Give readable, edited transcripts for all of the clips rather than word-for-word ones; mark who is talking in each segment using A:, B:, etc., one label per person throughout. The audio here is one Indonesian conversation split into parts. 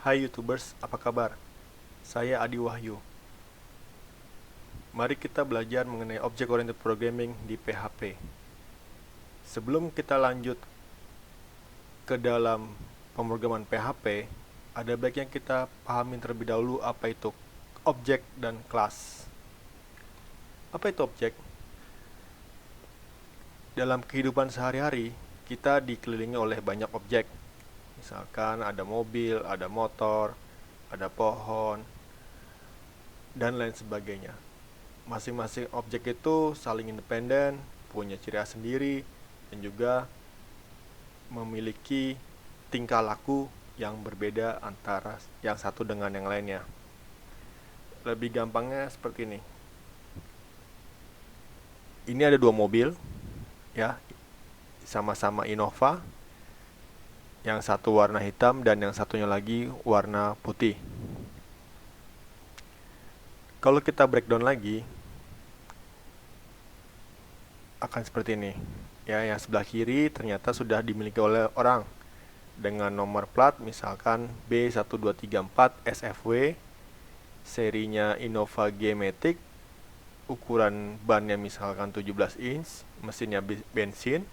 A: Hai YouTubers, apa kabar? Saya Adi Wahyu. Mari kita belajar mengenai Object Oriented Programming di PHP. Sebelum kita lanjut ke dalam pemrograman PHP, ada baiknya kita pahami terlebih dahulu apa itu objek dan kelas. Apa itu objek? Dalam kehidupan sehari-hari, kita dikelilingi oleh banyak objek. Misalkan ada mobil, ada motor, ada pohon, dan lain sebagainya. Masing-masing objek itu saling independen, punya ciri khas sendiri, dan juga memiliki tingkah laku yang berbeda antara yang satu dengan yang lainnya. Lebih gampangnya seperti ini. Ini ada dua mobil, ya, sama-sama Innova. Yang satu warna hitam dan yang satunya lagi warna putih. Kalau kita breakdown lagi, akan seperti ini. Ya, yang sebelah kiri ternyata sudah dimiliki oleh orang dengan nomor plat misalkan B1234 SFW, serinya Innova G-Matic, ukuran bannya misalkan 17 inch, mesinnya bensin.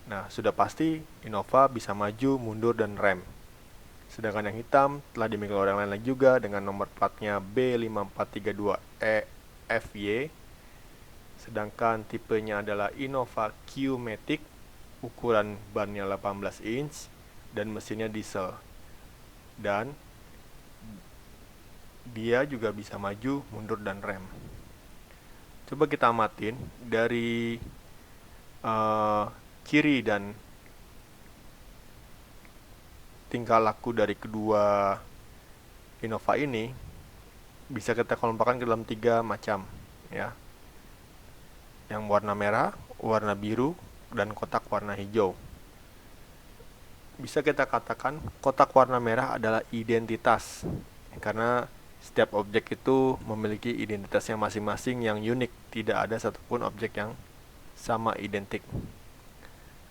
A: Nah, sudah pasti Innova bisa maju, mundur, dan rem. Sedangkan yang hitam telah dimiliki oleh orang lain juga dengan nomor platnya B5432EFY. Sedangkan tipenya adalah Innova Q-Matic, ukuran bannya 18 inch, dan mesinnya diesel. Dan dia juga bisa maju, mundur, dan rem. Coba kita amatin dari ciri dan tingkah laku dari kedua Innova ini bisa kita kelompokkan ke dalam 3 macam, ya. Yang warna merah, warna biru, dan kotak warna hijau. Bisa kita katakan kotak warna merah adalah identitas, karena setiap objek itu memiliki identitasnya masing-masing yang unik, tidak ada satupun objek yang sama identik.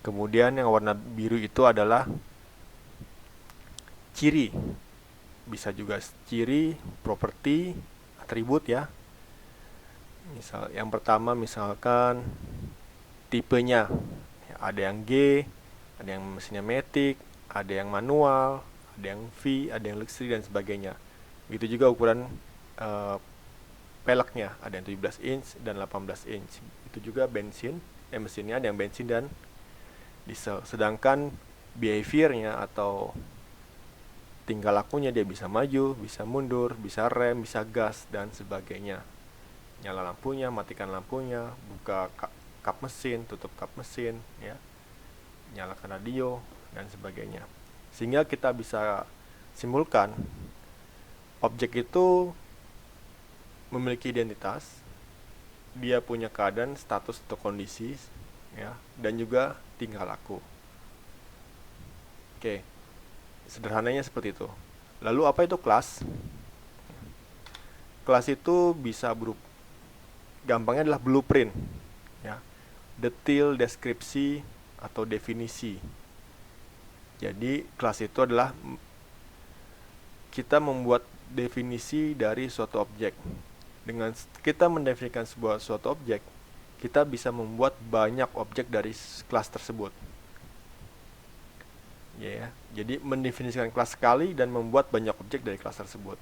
A: Kemudian yang warna biru itu adalah ciri, bisa juga ciri, properti, atribut, ya. Misal yang pertama misalkan tipenya, ada yang G, ada yang mesinnya matic, ada yang manual, ada yang V, ada yang luxury, dan sebagainya. Begitu juga ukuran peleknya, ada yang 17 inch dan 18 inch. Itu juga bensin, mesinnya ada yang bensin dan diesel. Sedangkan behaviornya atau tingkah lakunya, dia bisa maju, bisa mundur, bisa rem, bisa gas, dan sebagainya. Nyala lampunya, matikan lampunya, buka kap mesin, tutup kap mesin, ya, nyalakan radio, dan sebagainya. Sehingga kita bisa simpulkan objek itu memiliki identitas, dia punya keadaan, status atau kondisi, ya, dan juga tingkah laku. Oke, sederhananya seperti itu. Lalu apa itu kelas? Kelas itu bisa gampangnya adalah blueprint, ya, detail, deskripsi, atau definisi. Jadi kelas itu adalah kita membuat definisi dari suatu objek. Dengan kita mendefinisikan suatu objek, kita bisa membuat banyak objek dari kelas tersebut. Ya, jadi mendefinisikan kelas sekali dan membuat banyak objek dari kelas tersebut.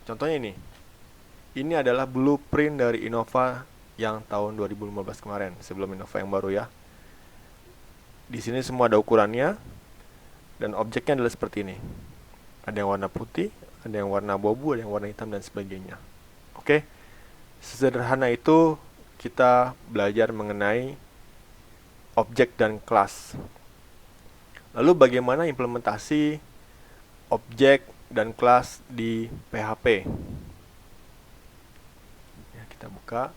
A: Contohnya ini adalah blueprint dari Innova yang tahun 2015 kemarin, sebelum Innova yang baru, ya. Di sini semua ada ukurannya dan objeknya adalah seperti ini. Ada yang warna putih, ada yang warna abu-abu, ada yang warna hitam, dan sebagainya. Oke, sederhana itu kita belajar mengenai objek dan kelas. Lalu bagaimana implementasi objek dan kelas di PHP? Ya, kita buka.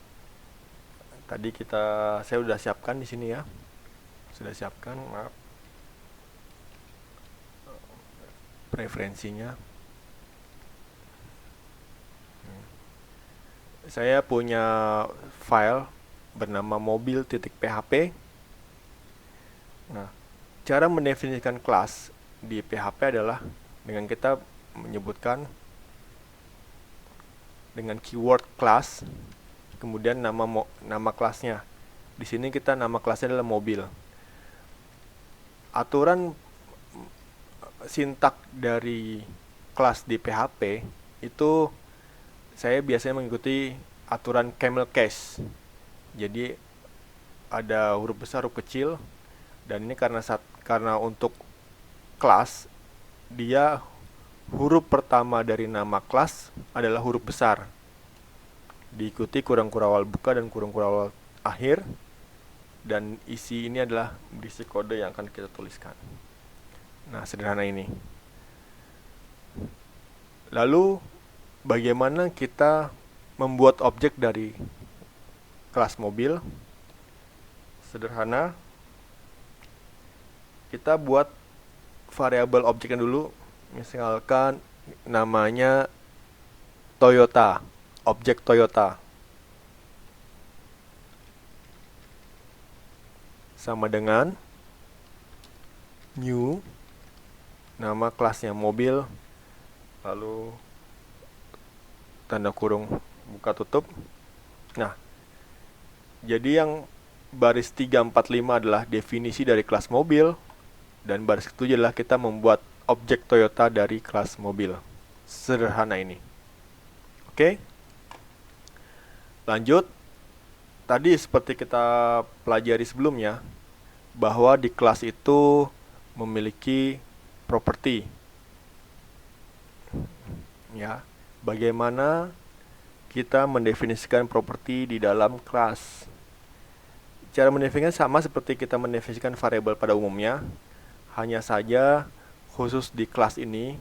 A: Tadi saya sudah siapkan di sini, ya. Sudah siapkan, maaf. Preferensinya. Saya punya file bernama mobil.php. Nah, cara mendefinisikan kelas di PHP adalah dengan kita menyebutkan dengan keyword class, kemudian nama kelasnya. Di sini kita nama kelasnya adalah mobil. Aturan sintak dari kelas di PHP itu saya biasanya mengikuti aturan camel case. Jadi ada huruf besar, huruf kecil, dan ini karena untuk kelas dia huruf pertama dari nama kelas adalah huruf besar, diikuti kurung kurawal buka dan kurung kurawal akhir, dan isi ini adalah berisi kode yang akan kita tuliskan. Nah, sederhana ini. Lalu bagaimana kita membuat objek dari kelas mobil? Sederhana, kita buat variabel objeknya dulu. Misalkan namanya Toyota, objek Toyota, sama dengan new, nama kelasnya mobil, lalu tanda kurung buka tutup. Nah, jadi yang baris 345 adalah definisi dari kelas mobil, dan baris ke-7 adalah kita membuat objek Toyota dari kelas mobil. Sederhana ini. Oke. Lanjut. Tadi seperti kita pelajari sebelumnya, bahwa di kelas itu memiliki properti. Ya, bagaimana kita mendefinisikan properti di dalam kelas? Cara mendefinisikan sama seperti kita mendefinisikan variabel pada umumnya, hanya saja khusus di kelas ini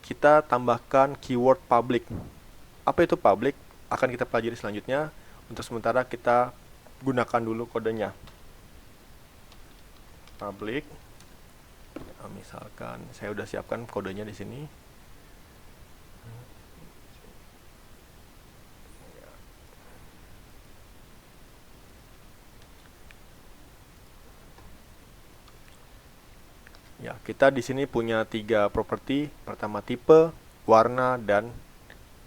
A: kita tambahkan keyword public. Apa itu public? Akan kita pelajari selanjutnya. Untuk sementara kita gunakan dulu kodenya. Public. Nah, misalkan saya udah siapkan kodenya di sini. Ya, kita di sini punya 3 properti. Pertama tipe, warna, dan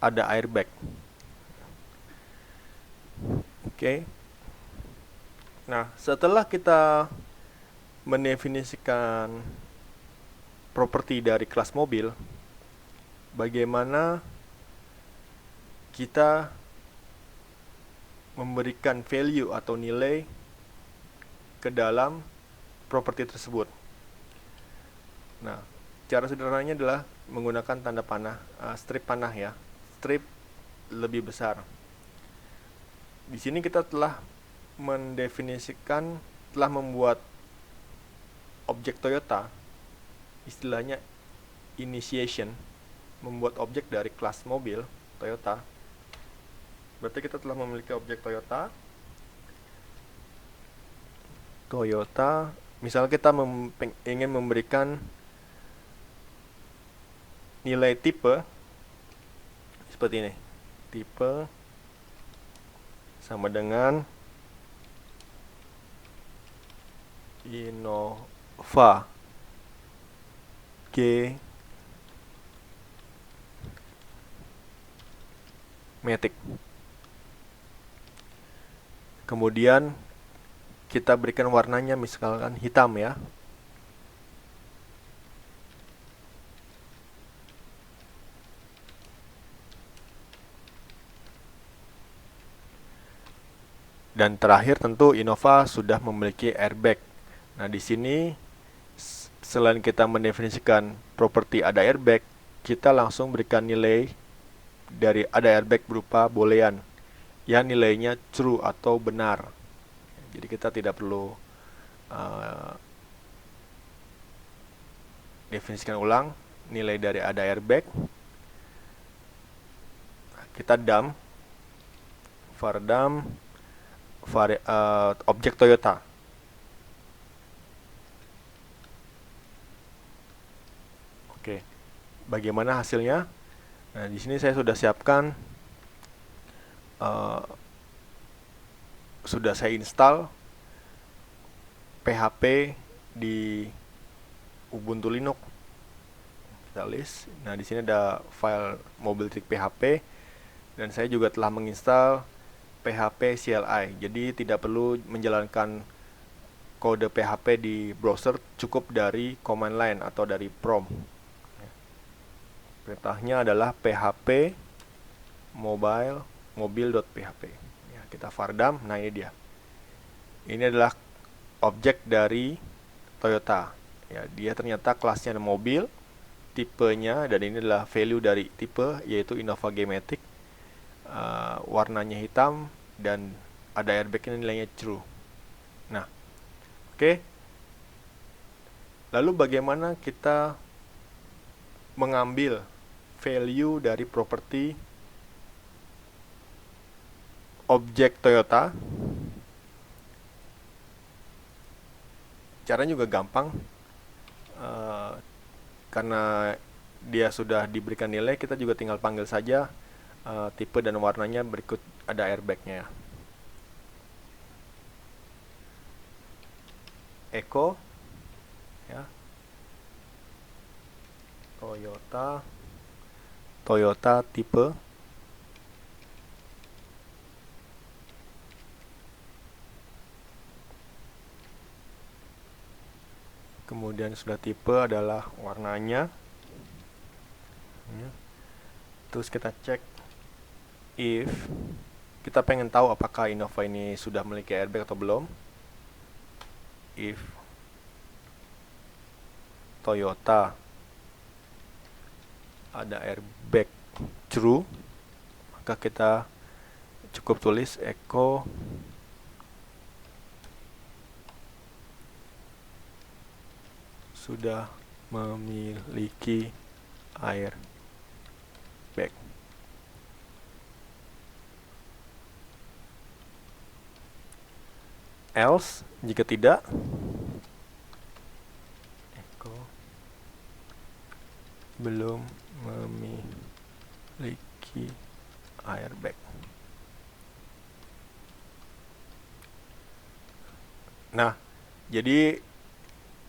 A: ada airbag. Oke. Nah, setelah kita mendefinisikan properti dari kelas mobil, bagaimana kita memberikan value atau nilai ke dalam properti tersebut. Nah, cara sederhananya adalah menggunakan tanda panah, strip panah ya. Strip lebih besar. Di sini kita telah mendefinisikan, telah membuat objek Toyota, istilahnya initiation, membuat objek dari kelas mobil Toyota. Berarti kita telah memiliki objek Toyota. Misalnya kita ingin memberikan nilai tipe seperti ini. Tipe sama dengan Innova G Matic. Kemudian kita berikan warnanya misalkan hitam ya. Dan terakhir tentu Innova sudah memiliki airbag. Nah, di sini selain kita mendefinisikan properti ada airbag, kita langsung berikan nilai dari ada airbag berupa boolean yang nilainya true atau benar. Jadi kita tidak perlu definisikan ulang nilai dari ada airbag. Kita dump var dump objek Toyota. Oke, bagaimana hasilnya? Nah, di sini saya sudah siapkan, sudah saya install PHP di Ubuntu Linux. kita list. Nah, di sini ada file mobil.php dan saya juga telah menginstal PHP CLI. Jadi tidak perlu menjalankan kode PHP di browser, cukup dari command line atau dari prompt. Perintahnya adalah php mobil.php. Ya, kita vardam. Nah, ini dia. Ini adalah objek dari Toyota. Ya, dia ternyata kelasnya mobil, tipenya, dan ini adalah value dari tipe, yaitu Innova G-Matic. Warnanya hitam dan ada airbag, ini nilainya true. Nah, oke. Lalu bagaimana kita mengambil value dari properti objek Toyota? Caranya juga gampang. Karena dia sudah diberikan nilai, kita juga tinggal panggil saja tipe dan warnanya, berikut ada airbagnya. Echo, ya, Toyota tipe, kemudian sudah tipe adalah warnanya. Terus kita cek if kita pengen tahu apakah Innova ini sudah memiliki airbag atau belum. If Toyota ada airbag true, maka kita cukup tulis echo sudah memiliki airbag. Else, jika tidak, echo belum memiliki airbag. Nah, jadi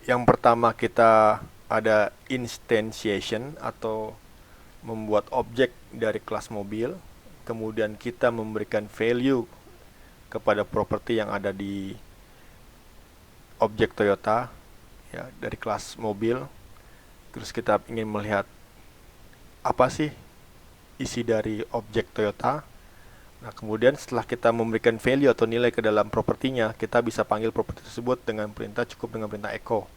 A: yang pertama kita ada instantiation atau membuat objek dari kelas mobil, kemudian kita memberikan value kepada properti yang ada di objek Toyota, ya, dari kelas mobil. Terus kita ingin melihat apa sih isi dari objek Toyota. Nah, kemudian setelah kita memberikan value atau nilai ke dalam propertinya, kita bisa panggil properti tersebut dengan perintah, cukup dengan perintah echo.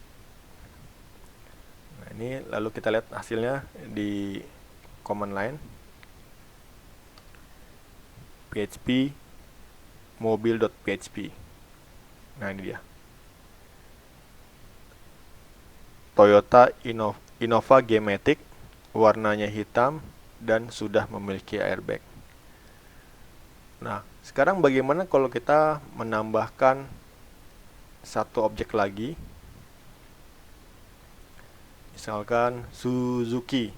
A: Nah, ini lalu kita lihat hasilnya di command line php mobil.php. Nah, ini dia. Toyota Innova G-Matic, warnanya hitam dan sudah memiliki airbag. Nah, sekarang bagaimana kalau kita menambahkan satu objek lagi? Misalkan Suzuki.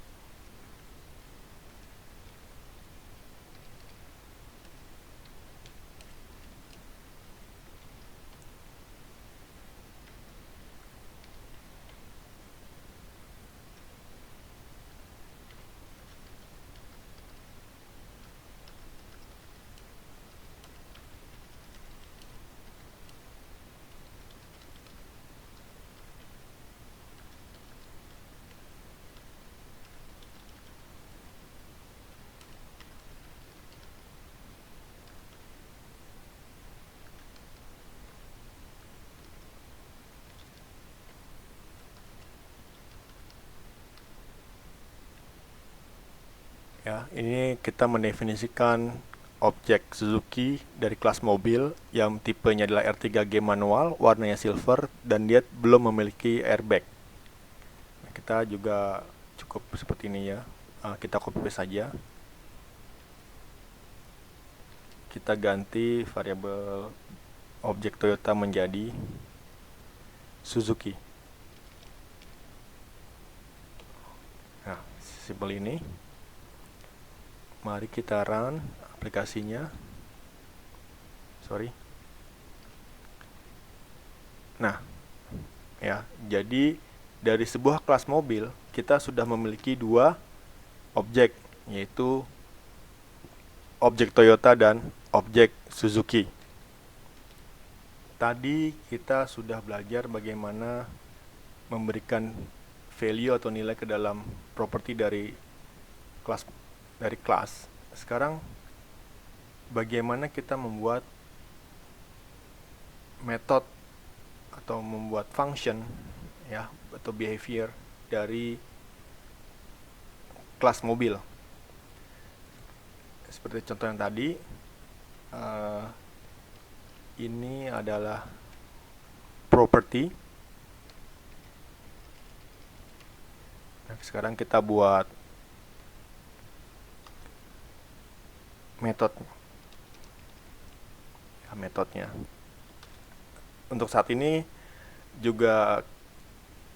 A: Ya, ini kita mendefinisikan objek Suzuki dari kelas mobil yang tipenya adalah R3G manual, warnanya silver, dan dia belum memiliki airbag. Nah, kita juga cukup seperti ini ya. Kita copy paste saja. Kita ganti variabel objek Toyota menjadi Suzuki. Nah, simpel ini. Mari kita run aplikasinya. Nah, ya, jadi dari sebuah kelas mobil, kita sudah memiliki dua objek, yaitu objek Toyota dan objek Suzuki. Tadi kita sudah belajar bagaimana memberikan value atau nilai ke dalam properti dari kelas. Sekarang bagaimana kita membuat metode atau membuat function ya atau behavior dari kelas mobil. Seperti contoh yang tadi, ini adalah property. Nah, sekarang kita buat metodenya. Untuk saat ini juga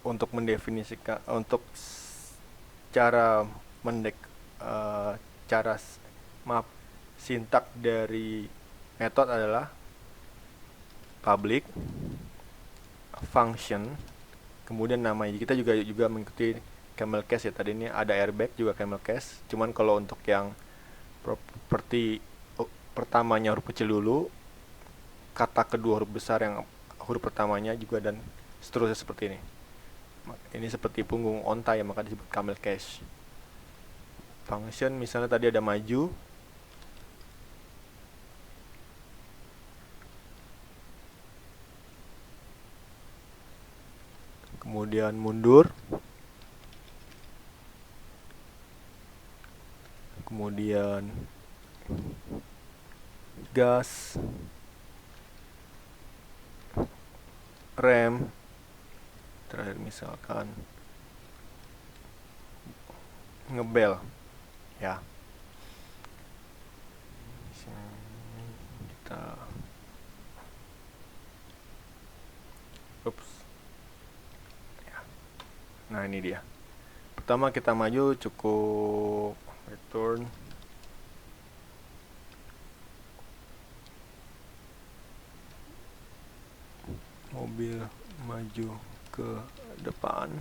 A: untuk mendefinisikan sintak dari metode adalah public function, kemudian namanya kita juga mengikuti camel case ya. Tadi ini ada airbag juga camel case, cuman kalau untuk yang properti pertamanya huruf kecil dulu, kata kedua huruf besar yang huruf pertamanya juga, dan seterusnya seperti ini. Ini seperti punggung onta ya, maka disebut camel case. Function misalnya tadi ada maju, kemudian mundur, kemudian gas, rem, terakhir misalkan ngebel ya. Kita nah ini dia. Pertama kita maju cukup return mobil maju ke depan.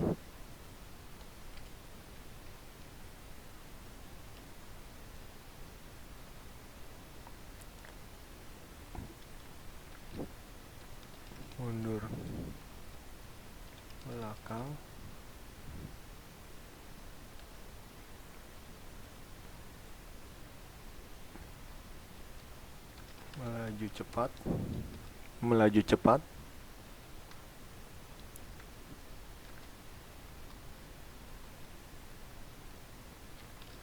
A: Mundur belakang. Melaju cepat.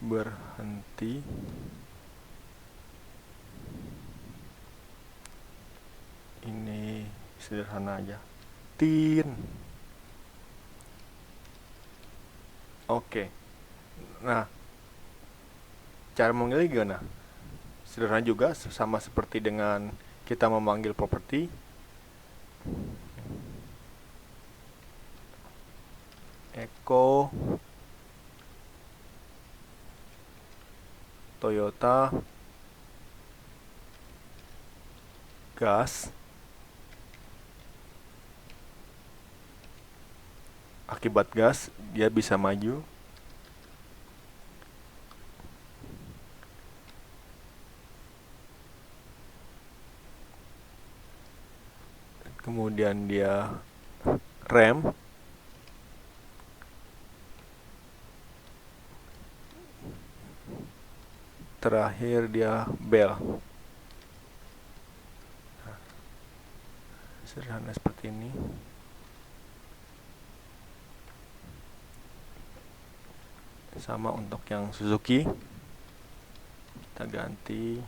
A: Berhenti. Ini sederhana aja. Tin. Oke. Nah, cara memanggilnya gimana? Sederhana juga, sama seperti dengan kita memanggil properti. Echo Toyota gas. Akibat gas dia bisa maju. Kemudian dia rem. Terakhir dia bel. Sederhana seperti ini. Sama untuk yang Suzuki. Kita ganti.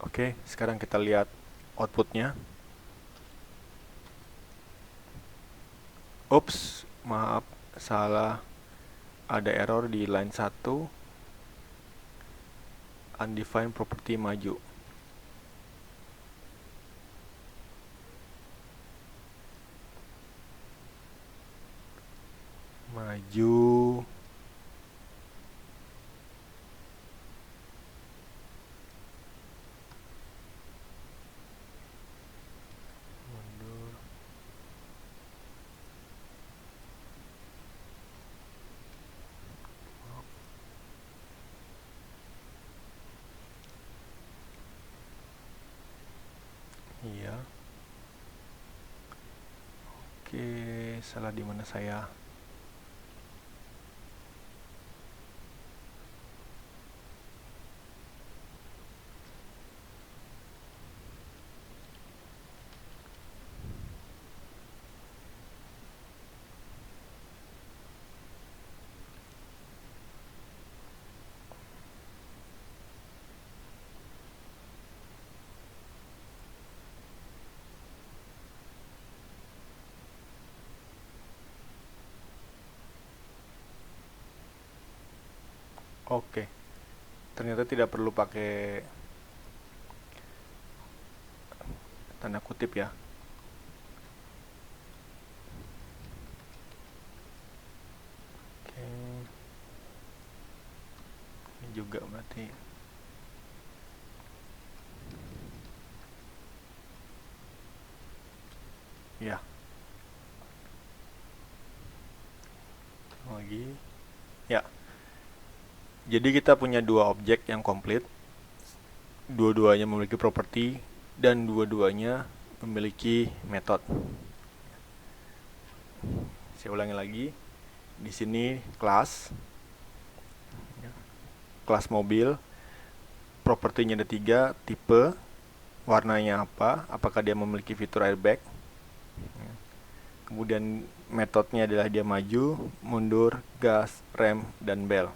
A: Oke, sekarang kita lihat outputnya. Ups, maaf, salah. Ada error di line 1. Undefined property maju. Maju. Oke, salah di mana saya? Oke, ternyata tidak perlu pakai tanda kutip ya. Oke, ini juga berarti. Ya, lagi. Ya, jadi kita punya dua objek yang komplit. Dua-duanya memiliki properti dan dua-duanya memiliki metode. Saya ulangi lagi. Di sini kelas mobil, propertinya ada 3, tipe, warnanya apa, apakah dia memiliki fitur airbag. Kemudian metodenya adalah dia maju, mundur, gas, rem, dan bel.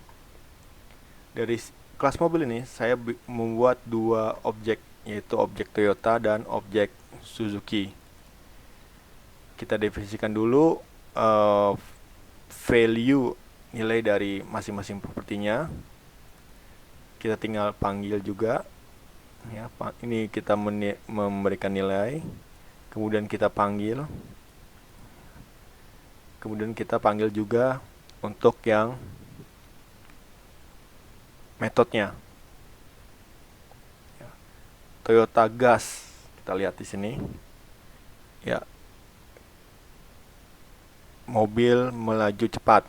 A: Dari kelas mobil ini saya membuat dua objek, yaitu objek Toyota dan objek Suzuki. Kita definisikan dulu value nilai dari masing-masing propertinya. Kita tinggal panggil juga ya, ini kita memberikan nilai, kemudian kita panggil, kemudian kita panggil juga untuk yang metodenya. Toyota gas, kita lihat di sini ya, mobil melaju cepat,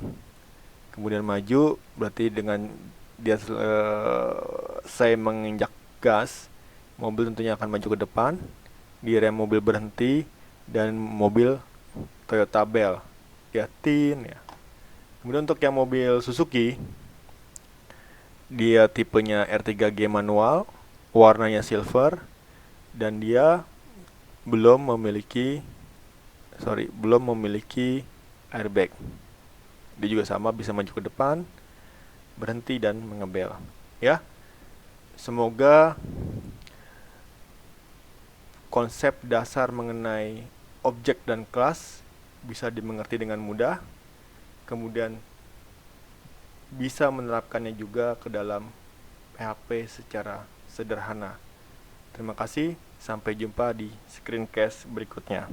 A: kemudian maju berarti dengan dia saya menginjak gas, mobil tentunya akan maju ke depan, di rem mobil berhenti, dan mobil Toyota bel ya, tin ya. Kemudian untuk yang mobil Suzuki, dia tipenya R3G manual, warnanya silver, dan dia belum memiliki airbag. Dia juga sama, bisa maju ke depan, berhenti, dan mengebel ya. Semoga konsep dasar mengenai objek dan kelas bisa dimengerti dengan mudah, kemudian bisa menerapkannya juga ke dalam PHP secara sederhana. Terima kasih, sampai jumpa di screencast berikutnya.